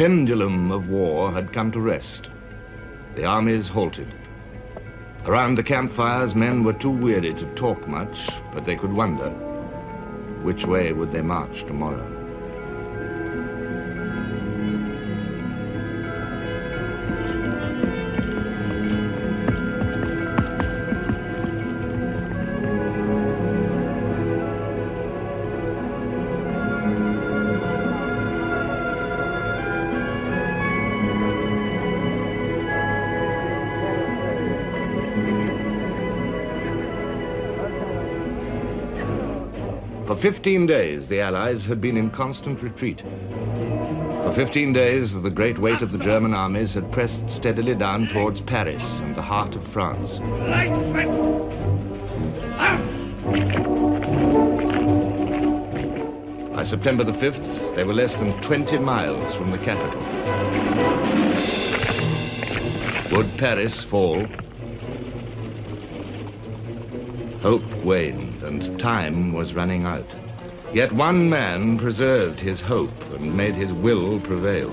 pendulum of war had come to rest. The armies halted. Around the campfires, men were too weary to talk much, but they could wonder, which way would they march tomorrow? For 15 days, the Allies had been in constant retreat. For 15 days, the great weight of the German armies had pressed steadily down towards Paris and the heart of France. By September the 5th, they were less than 20 miles from the capital. Would Paris fall? Hope waned and time was running out. Yet one man preserved his hope and made his will prevail.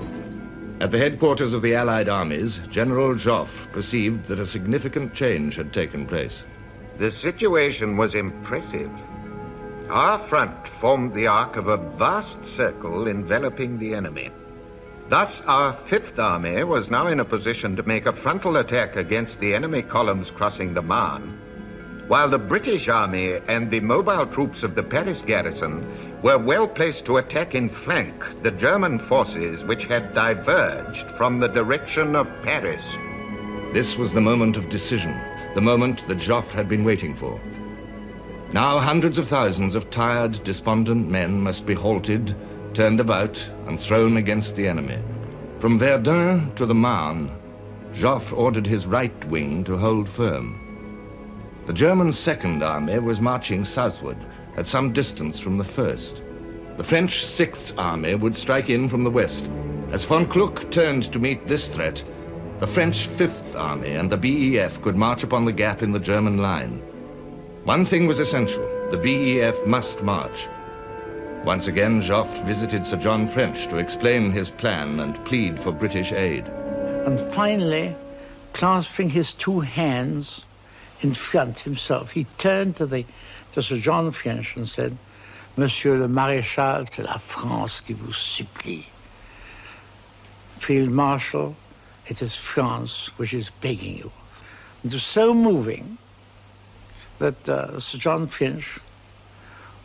At the headquarters of the Allied armies, General Joffre perceived that a significant change had taken place. The situation was impressive. Our front formed the arc of a vast circle enveloping the enemy. Thus, our Fifth Army was now in a position to make a frontal attack against the enemy columns crossing the Marne, while the British Army and the mobile troops of the Paris garrison were well placed to attack in flank the German forces which had diverged from the direction of Paris. This was the moment of decision, the moment that Joffre had been waiting for. Now hundreds of thousands of tired, despondent men must be halted, turned about, and thrown against the enemy. From Verdun to the Marne, Joffre ordered his right wing to hold firm. The German Second Army was marching southward, at some distance from the First. The French Sixth Army would strike in from the west. As von Kluck turned to meet this threat, the French Fifth Army and the BEF could march upon the gap in the German line. One thing was essential: the BEF must march. Once again, Joffre visited Sir John French to explain his plan and plead for British aid. And finally, clasping his two hands in front himself, he turned to Sir John French and said, "Monsieur le Maréchal, c'est la France qui vous supplie. Field Marshal, it is France which is begging you." It was so moving that Sir John French,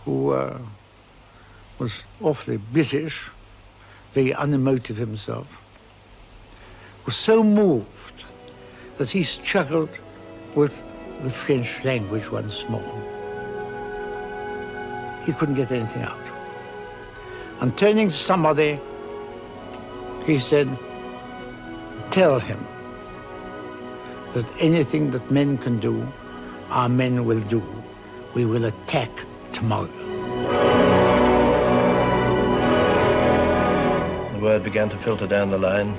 who was awfully British, very unemotive himself, was so moved that he struggled with the French language once more. He couldn't get anything out. And turning to somebody, he said, "Tell him that anything that men can do, our men will do. We will attack tomorrow." The word began to filter down the line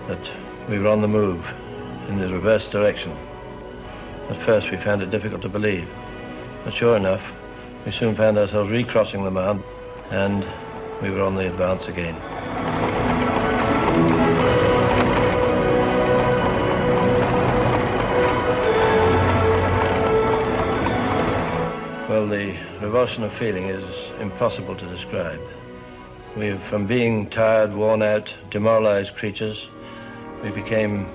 that we were on the move in the reverse direction. At first we found it difficult to believe, but sure enough, we soon found ourselves recrossing the Marne, and we were on the advance again. Well, the revulsion of feeling is impossible to describe. From being tired, worn out, demoralized creatures, we became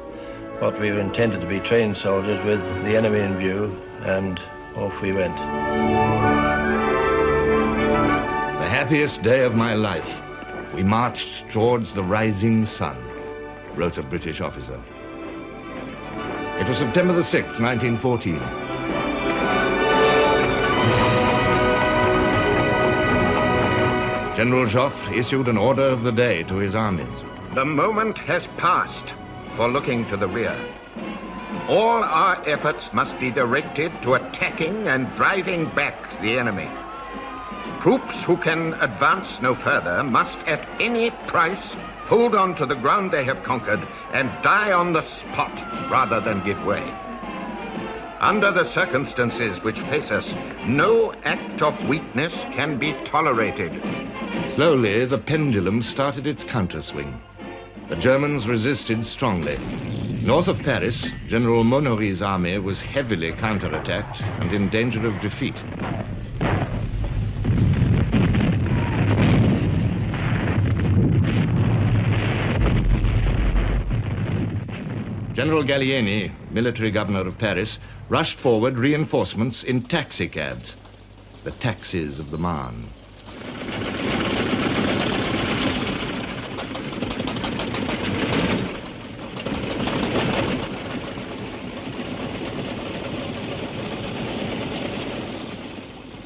what we were intended to be, trained soldiers with the enemy in view, and off we went. The happiest day of my life. We marched towards the rising sun, wrote a British officer. It was September the 6th, 1914. General Joffre issued an order of the day to his armies. The moment has passed for looking to the rear. All our efforts must be directed to attacking and driving back the enemy. Troops who can advance no further must at any price hold on to the ground they have conquered and die on the spot rather than give way. Under the circumstances which face us, no act of weakness can be tolerated. Slowly, the pendulum started its counterswing. The Germans resisted strongly. North of Paris, General Monory's army was heavily counterattacked and in danger of defeat. General Gallieni, military governor of Paris, rushed forward reinforcements in taxicabs, the taxis of the Marne.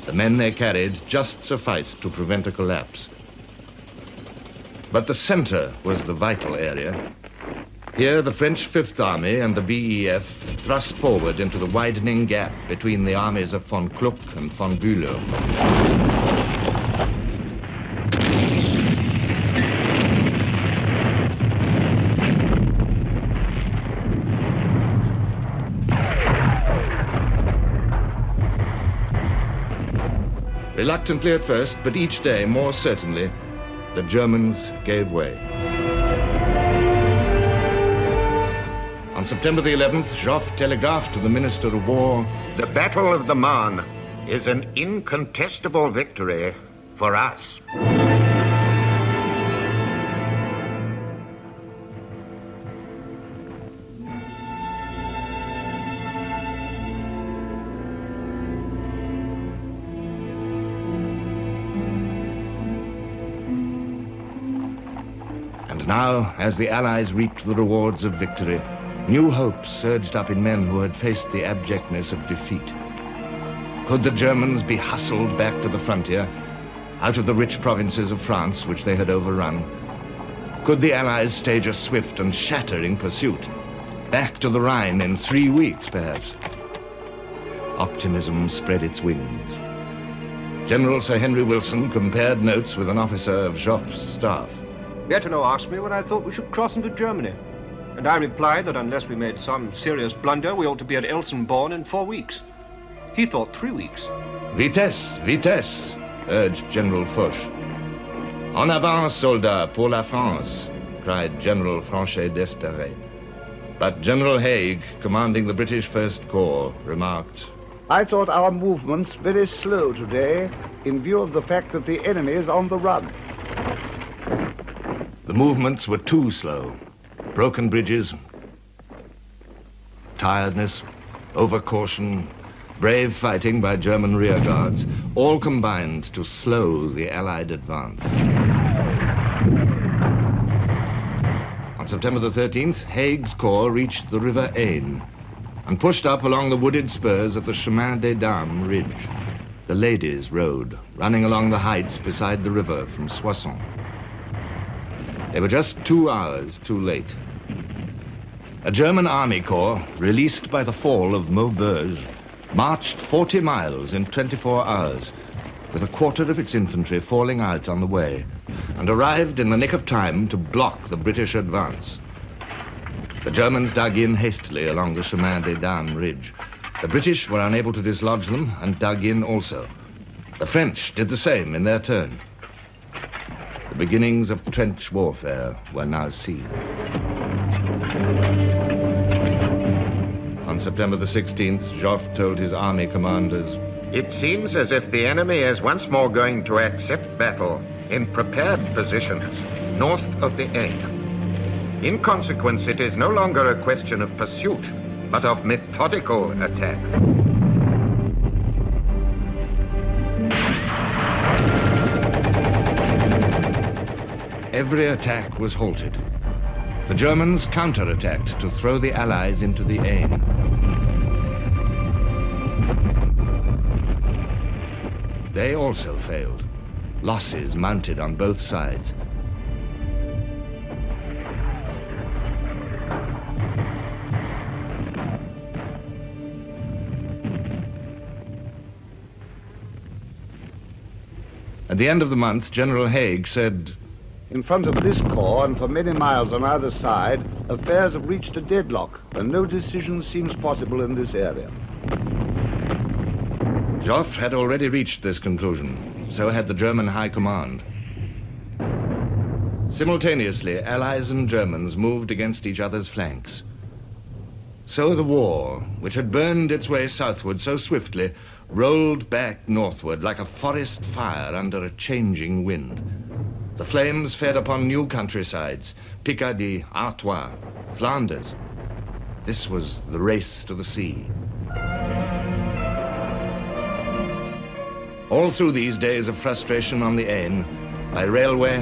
The men they carried just sufficed to prevent a collapse. But the center was the vital area. Here, the French Fifth Army and the BEF thrust forward into the widening gap between the armies of von Kluck and von Bülow. Reluctantly at first, but each day more certainly, the Germans gave way. On September the 11th, Joffre telegraphed to the Minister of War, "The Battle of the Marne is an incontestable victory for us." And now, as the Allies reaped the rewards of victory, new hope surged up in men who had faced the abjectness of defeat. Could the Germans be hustled back to the frontier, out of the rich provinces of France which they had overrun? Could the Allies stage a swift and shattering pursuit, back to the Rhine in 3 weeks, perhaps? Optimism spread its wings. General Sir Henry Wilson compared notes with an officer of Joffre's staff. Berthelot asked me when I thought we should cross into Germany, and I replied that unless we made some serious blunder, we ought to be at Elsenborn in 4 weeks. He thought 3 weeks. Vitesse, vitesse, urged General Foch. En avant, soldats, pour la France, cried General Franchet d'Espèrey. But General Haig, commanding the British First Corps, remarked, "I thought our movements very slow today, in view of the fact that the enemy is on the run." The movements were too slow. Broken bridges, tiredness, overcaution, brave fighting by German rearguards, all combined to slow the Allied advance. On September the 13th, Haig's corps reached the River Aisne and pushed up along the wooded spurs of the Chemin des Dames ridge, the Ladies' Road, running along the heights beside the river from Soissons. They were just 2 hours too late. A German army corps, released by the fall of Maubeuge, marched 40 miles in 24 hours, with a quarter of its infantry falling out on the way, and arrived in the nick of time to block the British advance. The Germans dug in hastily along the Chemin des Dames ridge. The British were unable to dislodge them and dug in also. The French did the same in their turn. The beginnings of trench warfare were now seen. On September the 16th, Joffre told his army commanders, "It seems as if the enemy is once more going to accept battle in prepared positions north of the Aisne. In consequence, it is no longer a question of pursuit, but of methodical attack." Every attack was halted. The Germans counterattacked to throw the Allies into the Aisne. They also failed. Losses mounted on both sides. At the end of the month, General Haig said, "In front of this corps and for many miles on either side, affairs have reached a deadlock, and no decision seems possible in this area. Joffre had already reached this conclusion, so had the German High Command. Simultaneously, Allies and Germans moved against each other's flanks. So the war, which had burned its way southward so swiftly, rolled back northward like a forest fire under a changing wind. The flames fed upon new countrysides, Picardy, Artois, Flanders. This was the race to the sea. All through these days of frustration on the Aisne, by railway,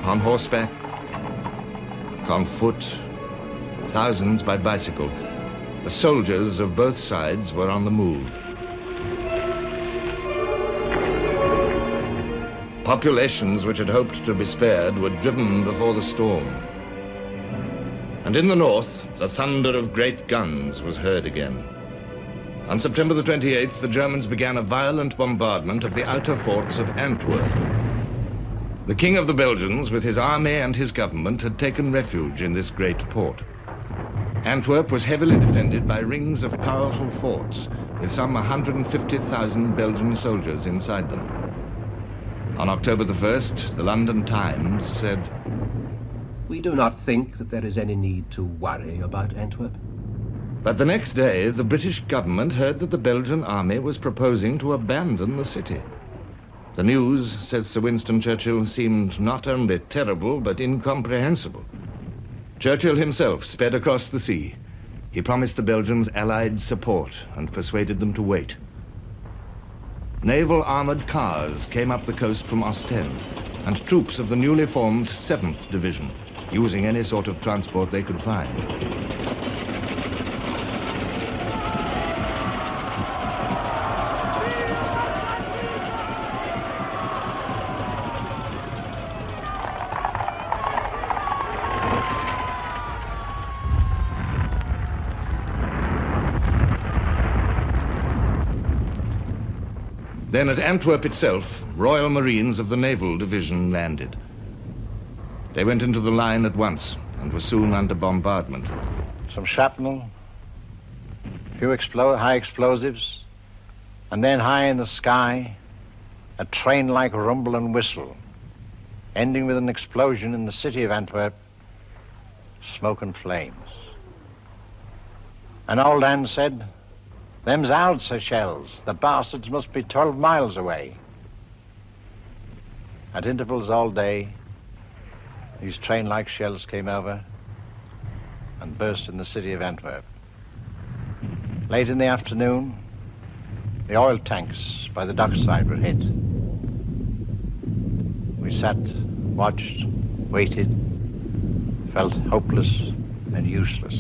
on horseback, on foot, thousands by bicycle, the soldiers of both sides were on the move. Populations which had hoped to be spared were driven before the storm. And in the north, the thunder of great guns was heard again. On September the 28th, the Germans began a violent bombardment of the outer forts of Antwerp. The King of the Belgians, with his army and his government, had taken refuge in this great port. Antwerp was heavily defended by rings of powerful forts, with some 150,000 Belgian soldiers inside them. On October the 1st, the London Times said, "We do not think that there is any need to worry about Antwerp." But the next day, the British government heard that the Belgian army was proposing to abandon the city. The news, says Sir Winston Churchill, seemed not only terrible, but incomprehensible. Churchill himself sped across the sea. He promised the Belgians Allied support and persuaded them to wait. Naval armored cars came up the coast from Ostend, and troops of the newly formed 7th Division, using any sort of transport they could find. Then at Antwerp itself, Royal Marines of the Naval Division landed. They went into the line at once and were soon under bombardment. Some shrapnel, a few high explosives, and then high in the sky, a train-like rumble and whistle, ending with an explosion in the city of Antwerp, smoke and flames. An old Anne said, "Them's Howitzer shells. The bastards must be 12 miles away." At intervals all day, these train-like shells came over and burst in the city of Antwerp. Late in the afternoon, the oil tanks by the dockside were hit. We sat, watched, waited, felt hopeless and useless.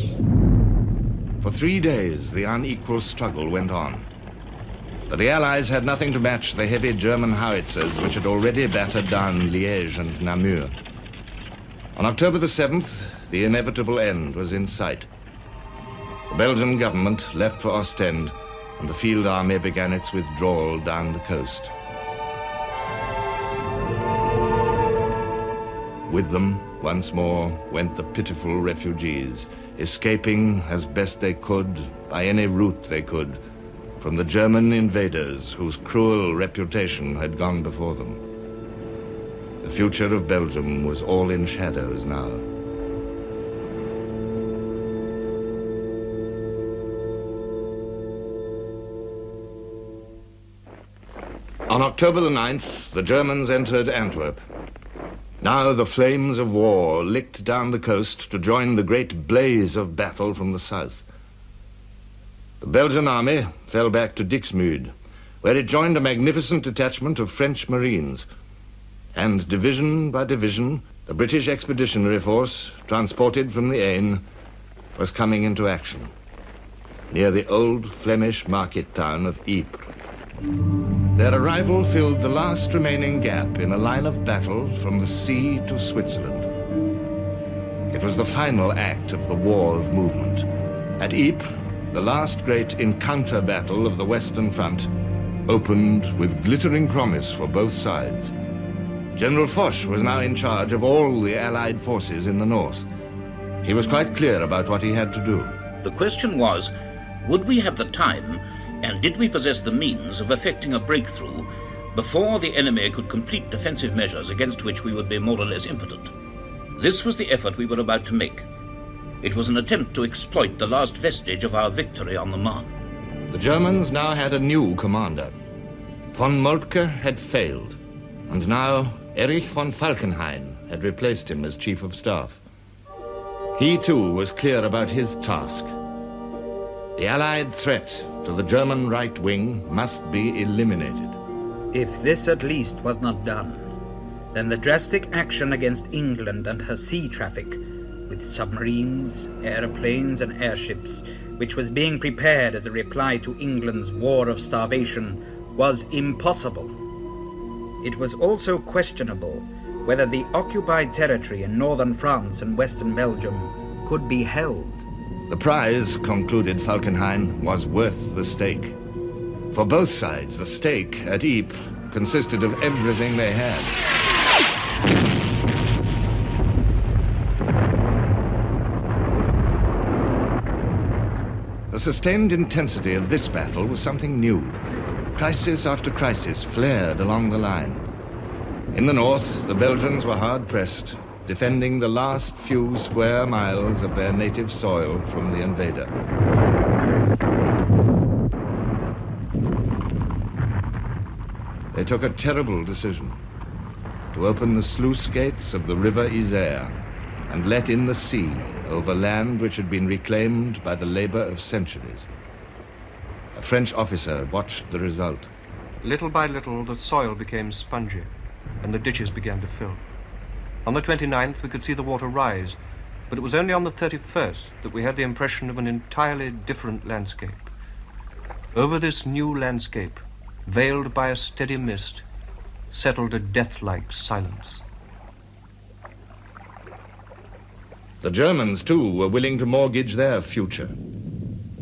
For 3 days, the unequal struggle went on. But the Allies had nothing to match the heavy German howitzers which had already battered down Liège and Namur. On October the 7th, the inevitable end was in sight. The Belgian government left for Ostend, and the field army began its withdrawal down the coast. With them, once more, went the pitiful refugees, escaping as best they could, by any route they could, from the German invaders whose cruel reputation had gone before them. The future of Belgium was all in shadows now. On October the 9th, the Germans entered Antwerp. Now the flames of war licked down the coast to join the great blaze of battle from the south. The Belgian army fell back to Dixmude, where it joined a magnificent detachment of French Marines. And division by division, the British Expeditionary Force, transported from the Aisne, was coming into action near the old Flemish market town of Ypres. Their arrival filled the last remaining gap in a line of battle from the sea to Switzerland. It was the final act of the war of movement. At Ypres, the last great encounter battle of the Western Front opened with glittering promise for both sides. General Foch was now in charge of all the Allied forces in the north. He was quite clear about what he had to do. The question was, would we have the time And did we possess the means of effecting a breakthrough before the enemy could complete defensive measures against which we would be more or less impotent? This was the effort we were about to make. It was an attempt to exploit the last vestige of our victory on the Marne. The Germans now had a new commander. Von Moltke had failed, and now Erich von Falkenhayn had replaced him as Chief of Staff. He too was clear about his task. The Allied threat to the German right wing must be eliminated. If this at least was not done, then the drastic action against England and her sea traffic, with submarines, airplanes and airships, which was being prepared as a reply to England's war of starvation, was impossible. It was also questionable whether the occupied territory in northern France and western Belgium could be held. The prize, concluded Falkenhayn, was worth the stake. For both sides, the stake at Ypres consisted of everything they had. The sustained intensity of this battle was something new. Crisis after crisis flared along the line. In the north, the Belgians were hard-pressed, defending the last few square miles of their native soil from the invader. They took a terrible decision: to open the sluice gates of the river Ypres and let in the sea over land which had been reclaimed by the labor of centuries. A French officer watched the result. Little by little, the soil became spongy, and the ditches began to fill. On the 29th, we could see the water rise, but it was only on the 31st that we had the impression of an entirely different landscape. Over this new landscape, veiled by a steady mist, settled a death-like silence. The Germans, too, were willing to mortgage their future.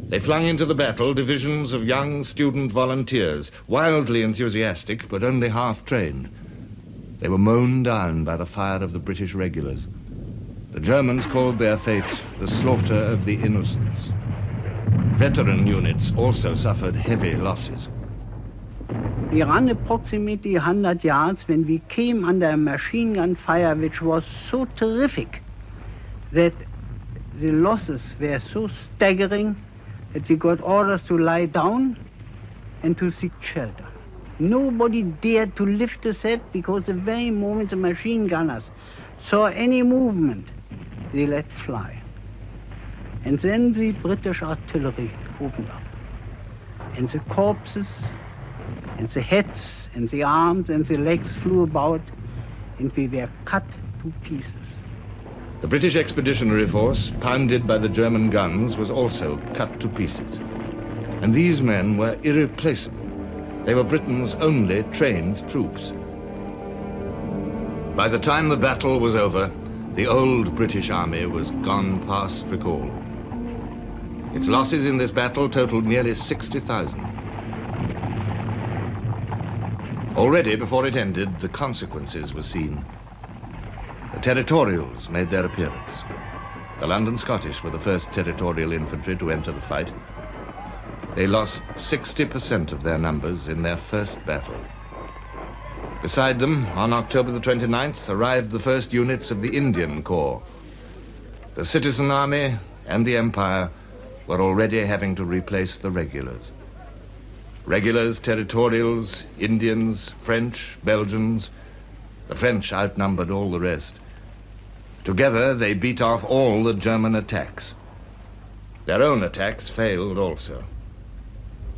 They flung into the battle divisions of young student volunteers, wildly enthusiastic but only half-trained. They were mown down by the fire of the British regulars. The Germans called their fate the slaughter of the innocents. Veteran units also suffered heavy losses. We ran approximately 100 yards when we came under a machine gun fire which was so terrific that the losses were so staggering that we got orders to lie down and to seek shelter. Nobody dared to lift his head because the very moment the machine gunners saw any movement, they let fly. And then the British artillery opened up. And the corpses and the heads and the arms and the legs flew about, and we were cut to pieces. The British Expeditionary Force, pounded by the German guns, was also cut to pieces. And these men were irreplaceable. They were Britain's only trained troops. By the time the battle was over, the old British Army was gone past recall. Its losses in this battle totaled nearly 60,000. Already, before it ended, the consequences were seen. The Territorials made their appearance. The London Scottish were the first Territorial infantry to enter the fight. They lost 60% of their numbers in their first battle. Beside them, on October the 29th, arrived the first units of the Indian Corps. The Citizen Army and the Empire were already having to replace the regulars. Regulars, Territorials, Indians, French, Belgians. The French outnumbered all the rest. Together, they beat off all the German attacks. Their own attacks failed also.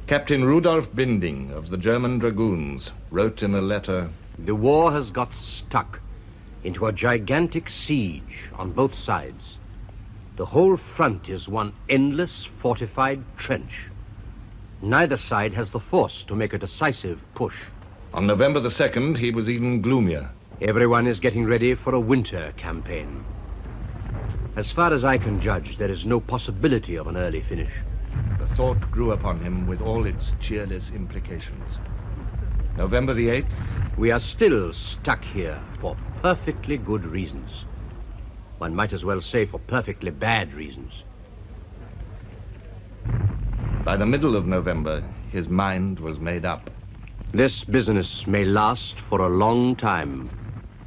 Captain Rudolf Binding of the German Dragoons wrote in a letter, "The war has got stuck into a gigantic siege on both sides. The whole front is one endless fortified trench. Neither side has the force to make a decisive push." On November the 2nd, he was even gloomier. "Everyone is getting ready for a winter campaign. As far as I can judge, there is no possibility of an early finish." The thought grew upon him with all its cheerless implications. November the 8th. "We are still stuck here for perfectly good reasons. One might as well say for perfectly bad reasons. By the middle of November, his mind was made up. This business may last for a long time.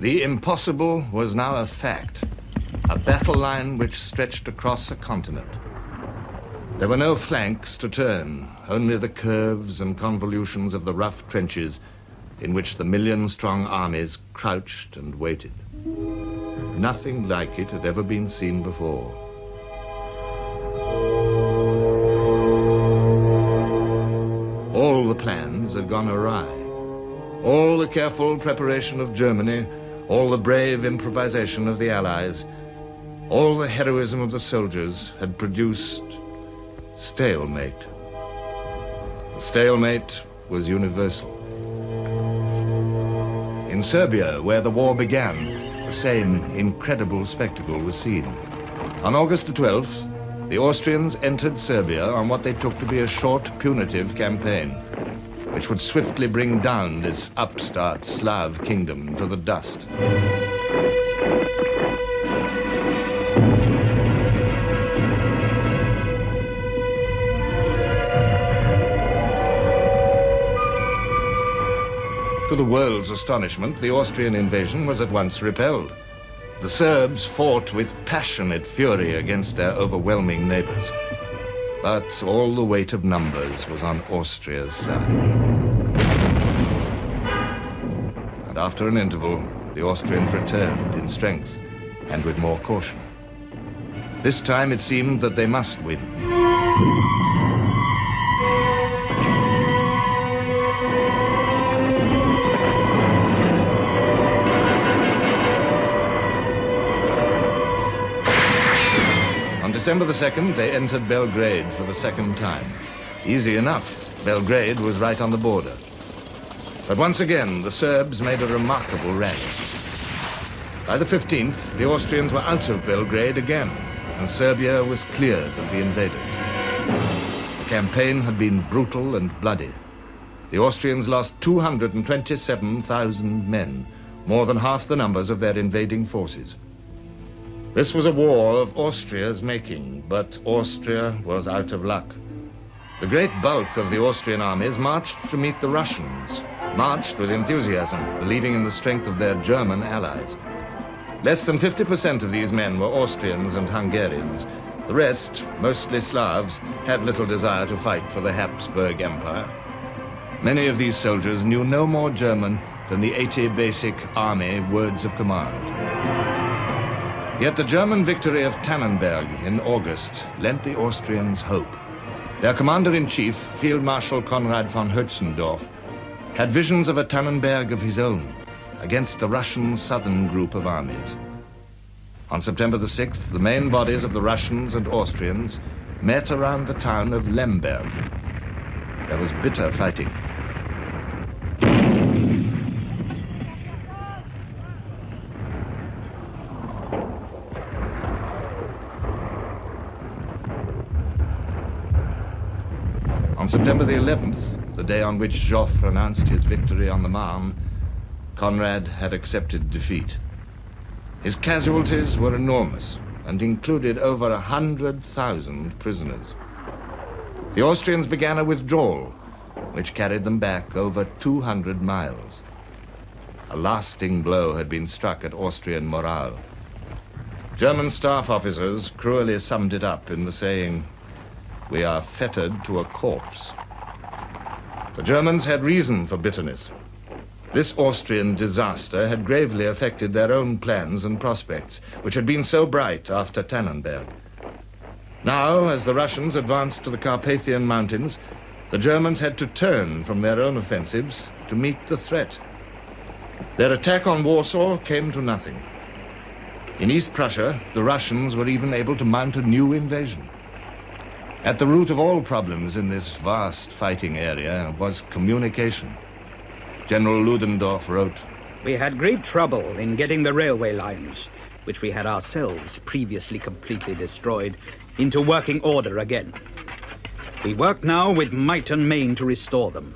The impossible was now a fact, a battle line which stretched across a continent. There were no flanks to turn, only the curves and convolutions of the rough trenches in which the million-strong armies crouched and waited. Nothing like it had ever been seen before. All the plans had gone awry. All the careful preparation of Germany, all the brave improvisation of the Allies, all the heroism of the soldiers had produced stalemate. The stalemate was universal. In Serbia, where the war began, the same incredible spectacle was seen. On August the 12th, the Austrians entered Serbia on what they took to be a short, punitive campaign, which would swiftly bring down this upstart Slav kingdom to the dust. To the world's astonishment, the Austrian invasion was at once repelled. The Serbs fought with passionate fury against their overwhelming neighbors. But all the weight of numbers was on Austria's side. And after an interval, the Austrians returned in strength and with more caution. This time it seemed that they must win. On December the 2nd, they entered Belgrade for the second time. Easy enough. Belgrade was right on the border. But once again, the Serbs made a remarkable rally. By the 15th, the Austrians were out of Belgrade again, and Serbia was cleared of the invaders. The campaign had been brutal and bloody. The Austrians lost 227,000 men, more than half the numbers of their invading forces. This was a war of Austria's making, but Austria was out of luck. The great bulk of the Austrian armies marched to meet the Russians, marched with enthusiasm, believing in the strength of their German allies. Less than 50% of these men were Austrians and Hungarians. The rest, mostly Slavs, had little desire to fight for the Habsburg Empire. Many of these soldiers knew no more German than the 80 basic army words of command. Yet the German victory of Tannenberg in August lent the Austrians hope. Their commander-in-chief, Field Marshal Konrad von Hötzendorf, had visions of a Tannenberg of his own against the Russian southern group of armies. On September the 6th, the main bodies of the Russians and Austrians met around the town of Lemberg. There was bitter fighting. On September the 11th, the day on which Joffre announced his victory on the Marne, Conrad had accepted defeat. His casualties were enormous and included over 100,000 prisoners. The Austrians began a withdrawal, which carried them back over 200 miles. A lasting blow had been struck at Austrian morale. German staff officers cruelly summed it up in the saying, "We are fettered to a corpse." The Germans had reason for bitterness. This Austrian disaster had gravely affected their own plans and prospects, which had been so bright after Tannenberg. Now, as the Russians advanced to the Carpathian Mountains, the Germans had to turn from their own offensives to meet the threat. Their attack on Warsaw came to nothing. In East Prussia, the Russians were even able to mount a new invasion. At the root of all problems in this vast fighting area was communication. General Ludendorff wrote, "We had great trouble in getting the railway lines, which we had ourselves previously completely destroyed, into working order again. We work now with might and main to restore them.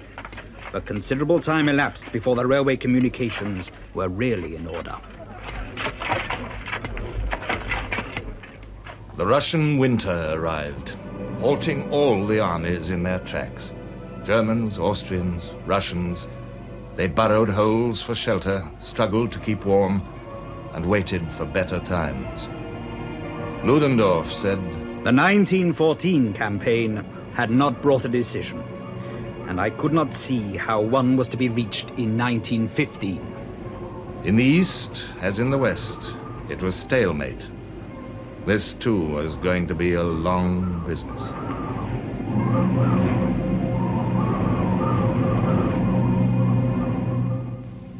But considerable time elapsed before the railway communications were really in order." The Russian winter arrived. halting all the armies in their tracks. Germans, Austrians, Russians. They burrowed holes for shelter, struggled to keep warm, and waited for better times. Ludendorff said, "The 1914 campaign had not brought a decision, and I could not see how one was to be reached in 1915. In the East, as in the West, it was stalemate. This, too, was going to be a long business.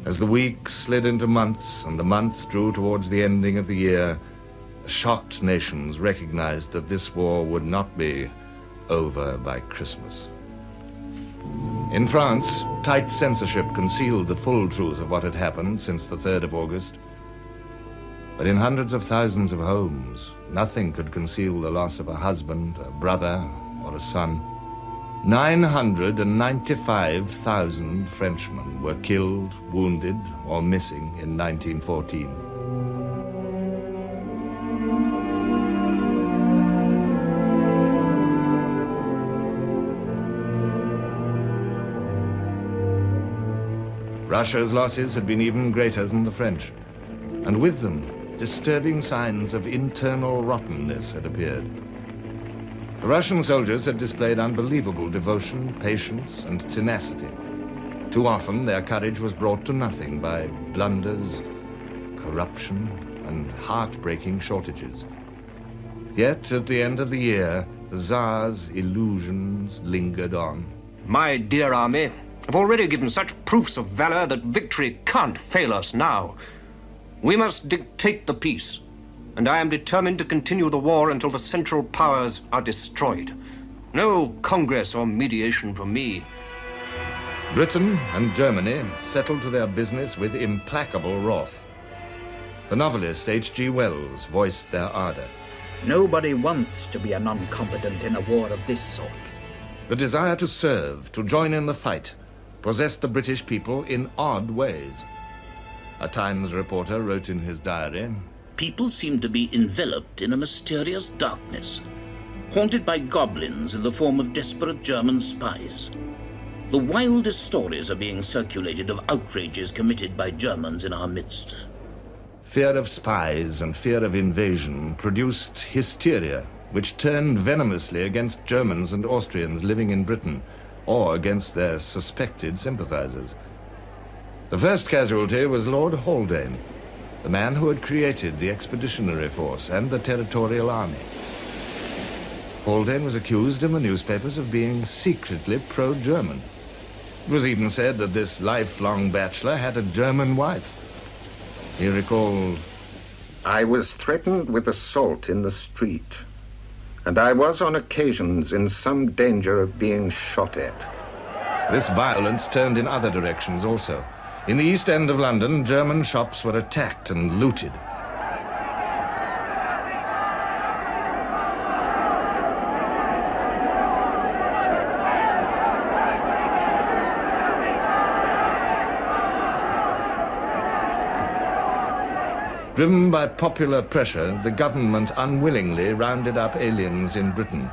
As the weeks slid into months and the months drew towards the ending of the year, shocked nations recognized that this war would not be over by Christmas. In France, tight censorship concealed the full truth of what had happened since the 3rd of August. But in hundreds of thousands of homes, nothing could conceal the loss of a husband, a brother, or a son. 995,000 Frenchmen were killed, wounded, or missing in 1914. Russia's losses had been even greater than the French, and with them, disturbing signs of internal rottenness had appeared. The Russian soldiers had displayed unbelievable devotion, patience, and tenacity. Too often, their courage was brought to nothing by blunders, corruption, and heartbreaking shortages. Yet, at the end of the year, the Tsar's illusions lingered on. My dear army, I've already given such proofs of valor that victory can't fail us now. We must dictate the peace, and I am determined to continue the war until the Central Powers are destroyed. No Congress or mediation for me. Britain and Germany settled to their business with implacable wrath. The novelist H.G. Wells voiced their ardor. Nobody wants to be a non-combatant in a war of this sort. The desire to serve, to join in the fight, possessed the British people in odd ways. A Times reporter wrote in his diary, "People seem to be enveloped in a mysterious darkness, haunted by goblins in the form of desperate German spies. The wildest stories are being circulated of outrages committed by Germans in our midst." Fear of spies and fear of invasion produced hysteria, which turned venomously against Germans and Austrians living in Britain, or against their suspected sympathizers. The first casualty was Lord Haldane, the man who had created the Expeditionary Force and the Territorial Army. Haldane was accused in the newspapers of being secretly pro-German. It was even said that this lifelong bachelor had a German wife. He recalled, "I was threatened with assault in the street, and I was on occasions in some danger of being shot at." This violence turned in other directions also. In the East End of London, German shops were attacked and looted. Driven by popular pressure, the government unwillingly rounded up aliens in Britain.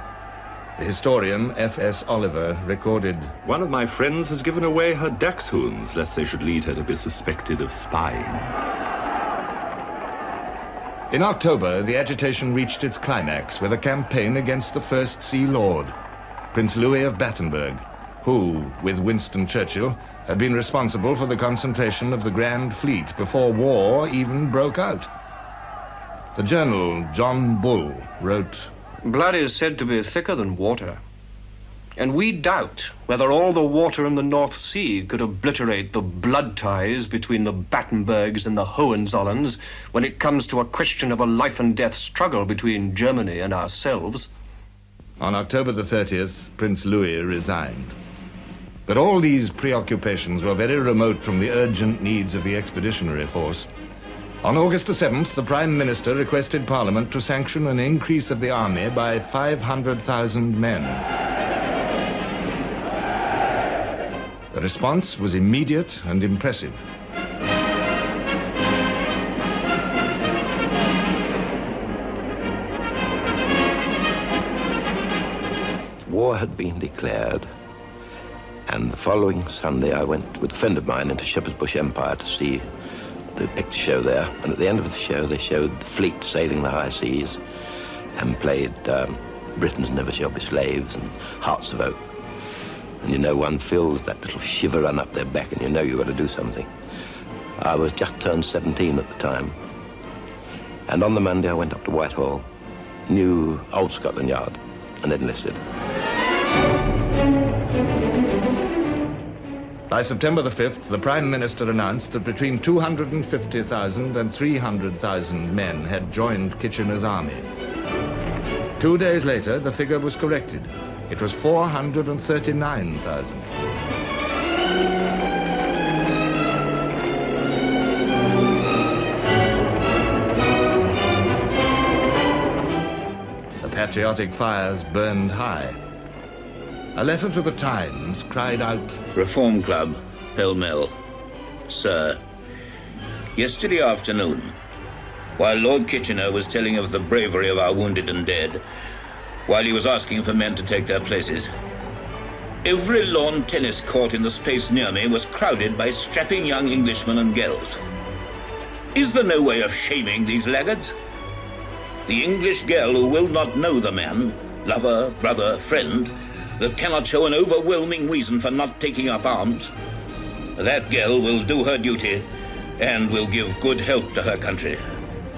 The historian F.S. Oliver recorded, "One of my friends has given away her dachshunds, lest they should lead her to be suspected of spying." In October, the agitation reached its climax with a campaign against the First Sea Lord, Prince Louis of Battenberg, who, with Winston Churchill, had been responsible for the concentration of the Grand Fleet before war even broke out. The journal John Bull wrote, "Blood is said to be thicker than water, and we doubt whether all the water in the North Sea could obliterate the blood ties between the Battenbergs and the Hohenzollerns when it comes to a question of a life and death struggle between Germany and ourselves." On October the 30th, Prince Louis resigned. But all these preoccupations were very remote from the urgent needs of the Expeditionary Force. On August the 7th, the Prime Minister requested Parliament to sanction an increase of the army by 500,000 men. The response was immediate and impressive. war had been declared, and the following Sunday I went with a friend of mine into Shepherd's Bush Empire to see the picture show there, and at the end of the show they showed the fleet sailing the high seas and played Britons Never Shall Be Slaves and Hearts of Oak. And you know, one feels that little shiver run up their back, and you know you've got to do something. I was just turned 17 at the time, and on the Monday I went up to Whitehall, new Old Scotland Yard, and enlisted. By September the 5th, the Prime Minister announced that between 250,000 and 300,000 men had joined Kitchener's army. 2 days later, the figure was corrected. It was 439,000. The patriotic fires burned high. A letter to the Times cried out, Reform Club, Pall Mall. Sir, yesterday afternoon, while Lord Kitchener was telling of the bravery of our wounded and dead, while he was asking for men to take their places, every lawn tennis court in the space near me was crowded by strapping young Englishmen and girls. Is there no way of shaming these laggards? The English girl who will not know the man, lover, brother, friend, that cannot show an overwhelming reason for not taking up arms, that girl will do her duty and will give good help to her country.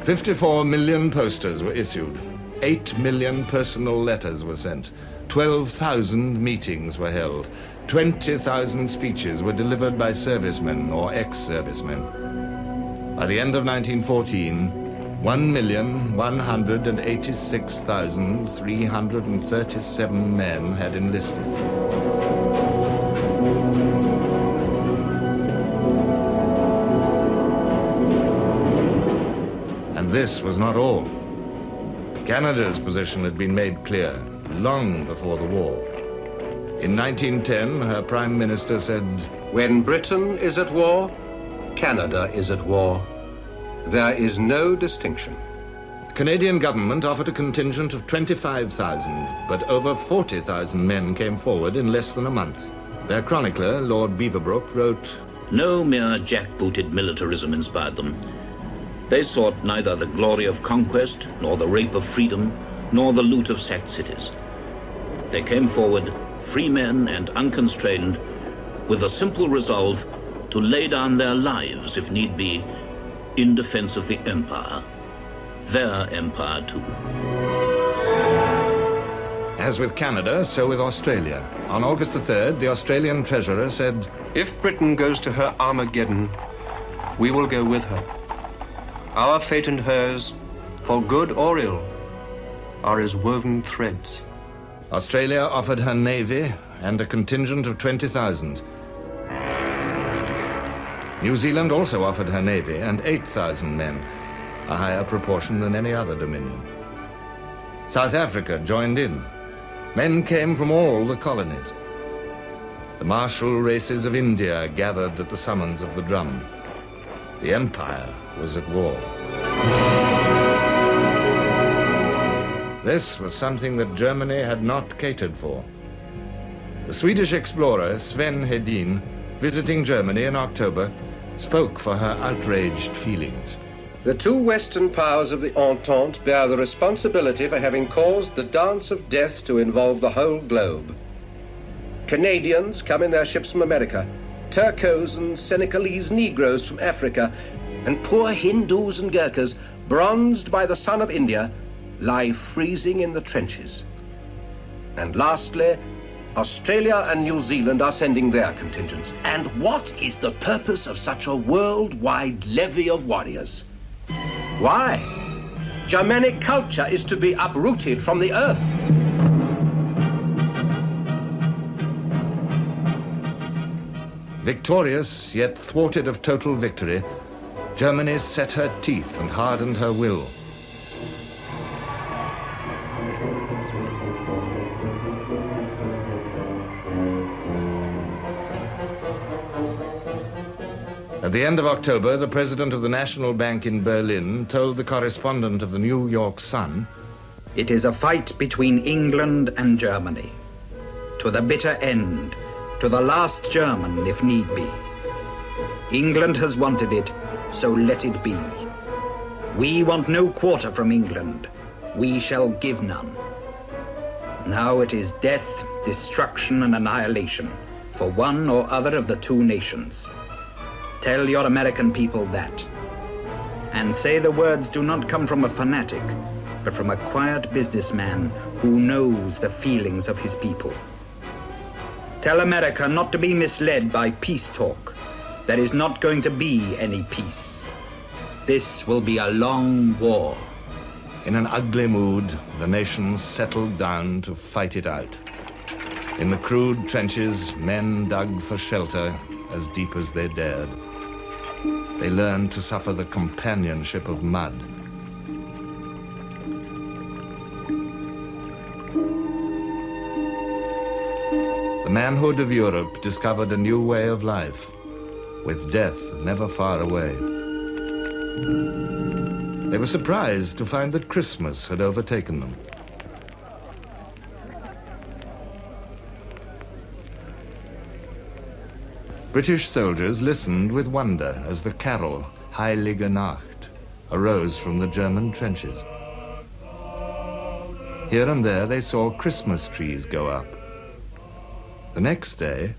54 million posters were issued. 8 million personal letters were sent. 12,000 meetings were held. 20,000 speeches were delivered by servicemen or ex-servicemen. By the end of 1914, 1,186,337 men had enlisted. And this was not all. Canada's position had been made clear long before the war. In 1910, her Prime Minister said, "When Britain is at war, Canada is at war. There is no distinction." The Canadian government offered a contingent of 25,000, but over 40,000 men came forward in less than a month. Their chronicler, Lord Beaverbrook, wrote, No mere jack-booted militarism inspired them. They sought neither the glory of conquest, nor the rape of freedom, nor the loot of sacked cities. They came forward, free men and unconstrained, with a simple resolve to lay down their lives, if need be, in defense of the empire, their empire too. As with Canada, so with Australia. On August the 3rd, the Australian Treasurer said, If Britain goes to her Armageddon, we will go with her. Our fate and hers, for good or ill, are as woven threads. Australia offered her navy and a contingent of 20,000. New Zealand also offered her navy and 8,000 men, a higher proportion than any other dominion. South Africa joined in. Men came from all the colonies. The martial races of India gathered at the summons of the drum. The empire was at war. This was something that Germany had not catered for. The Swedish explorer Sven Hedin, visiting Germany in October, spoke for her outraged feelings. The two Western powers of the Entente bear the responsibility for having caused the dance of death to involve the whole globe. Canadians come in their ships from America, Turcos and Senegalese Negroes from Africa, and poor Hindus and Gurkhas, bronzed by the sun of India, lie freezing in the trenches. And lastly, Australia and New Zealand are sending their contingents. And what is the purpose of such a worldwide levy of warriors? Why? Germanic culture is to be uprooted from the earth. Victorious, yet thwarted of total victory, Germany set her teeth and hardened her will. At the end of October, the president of the National Bank in Berlin told the correspondent of the New York Sun, It is a fight between England and Germany. to the bitter end, to the last German if need be. England has wanted it, so let it be. We want no quarter from England. We shall give none. Now it is death, destruction, and annihilation for one or other of the two nations. Tell your American people that. And say the words do not come from a fanatic, but from a quiet businessman who knows the feelings of his people. Tell America not to be misled by peace talk. There is not going to be any peace. This will be a long war. In an ugly mood, the nations settled down to fight it out. In the crude trenches, men dug for shelter as deep as they dared. They learned to suffer the companionship of mud. The manhood of Europe discovered a new way of life, with death never far away. They were surprised to find that Christmas had overtaken them. British soldiers listened with wonder as the carol, Heilige Nacht, arose from the German trenches. Here and there they saw Christmas trees go up. The next day,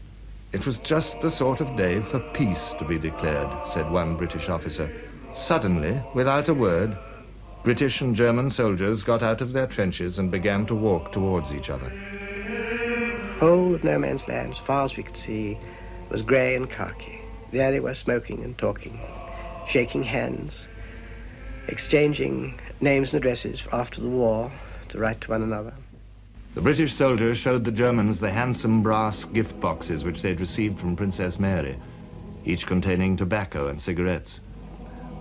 it was just the sort of day for peace to be declared, said one British officer. Suddenly, without a word, British and German soldiers got out of their trenches and began to walk towards each other. The whole of no man's land, as far as we could see, was grey and khaki. There they were smoking and talking, shaking hands, exchanging names and addresses after the war to write to one another. The British soldiers showed the Germans the handsome brass gift boxes which they'd received from Princess Mary, each containing tobacco and cigarettes.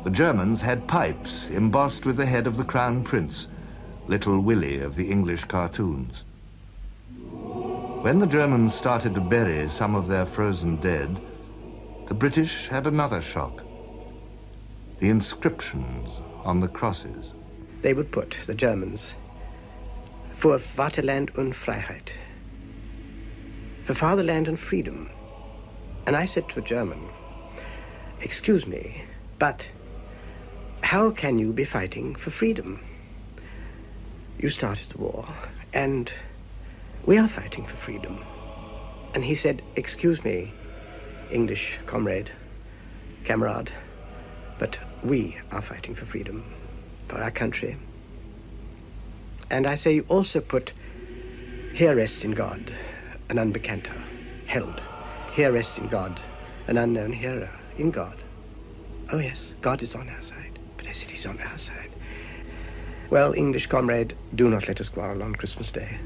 The Germans had pipes embossed with the head of the Crown Prince, Little Willie of the English cartoons. When the Germans started to bury some of their frozen dead, the British had another shock. The inscriptions on the crosses. They would put, the Germans, für Vaterland und Freiheit, for fatherland and freedom. And I said to a German, excuse me, but how can you be fighting for freedom? You started the war, and we are fighting for freedom. And he said, excuse me, English comrade, camarade, but we are fighting for freedom, for our country. And I say, you also put, here rests in God, an unbekannter, held. Here rests in God, an unknown hero, in God. Oh yes, God is on our side. But I said, he's on our side. Well, English comrade, do not let us quarrel on Christmas Day.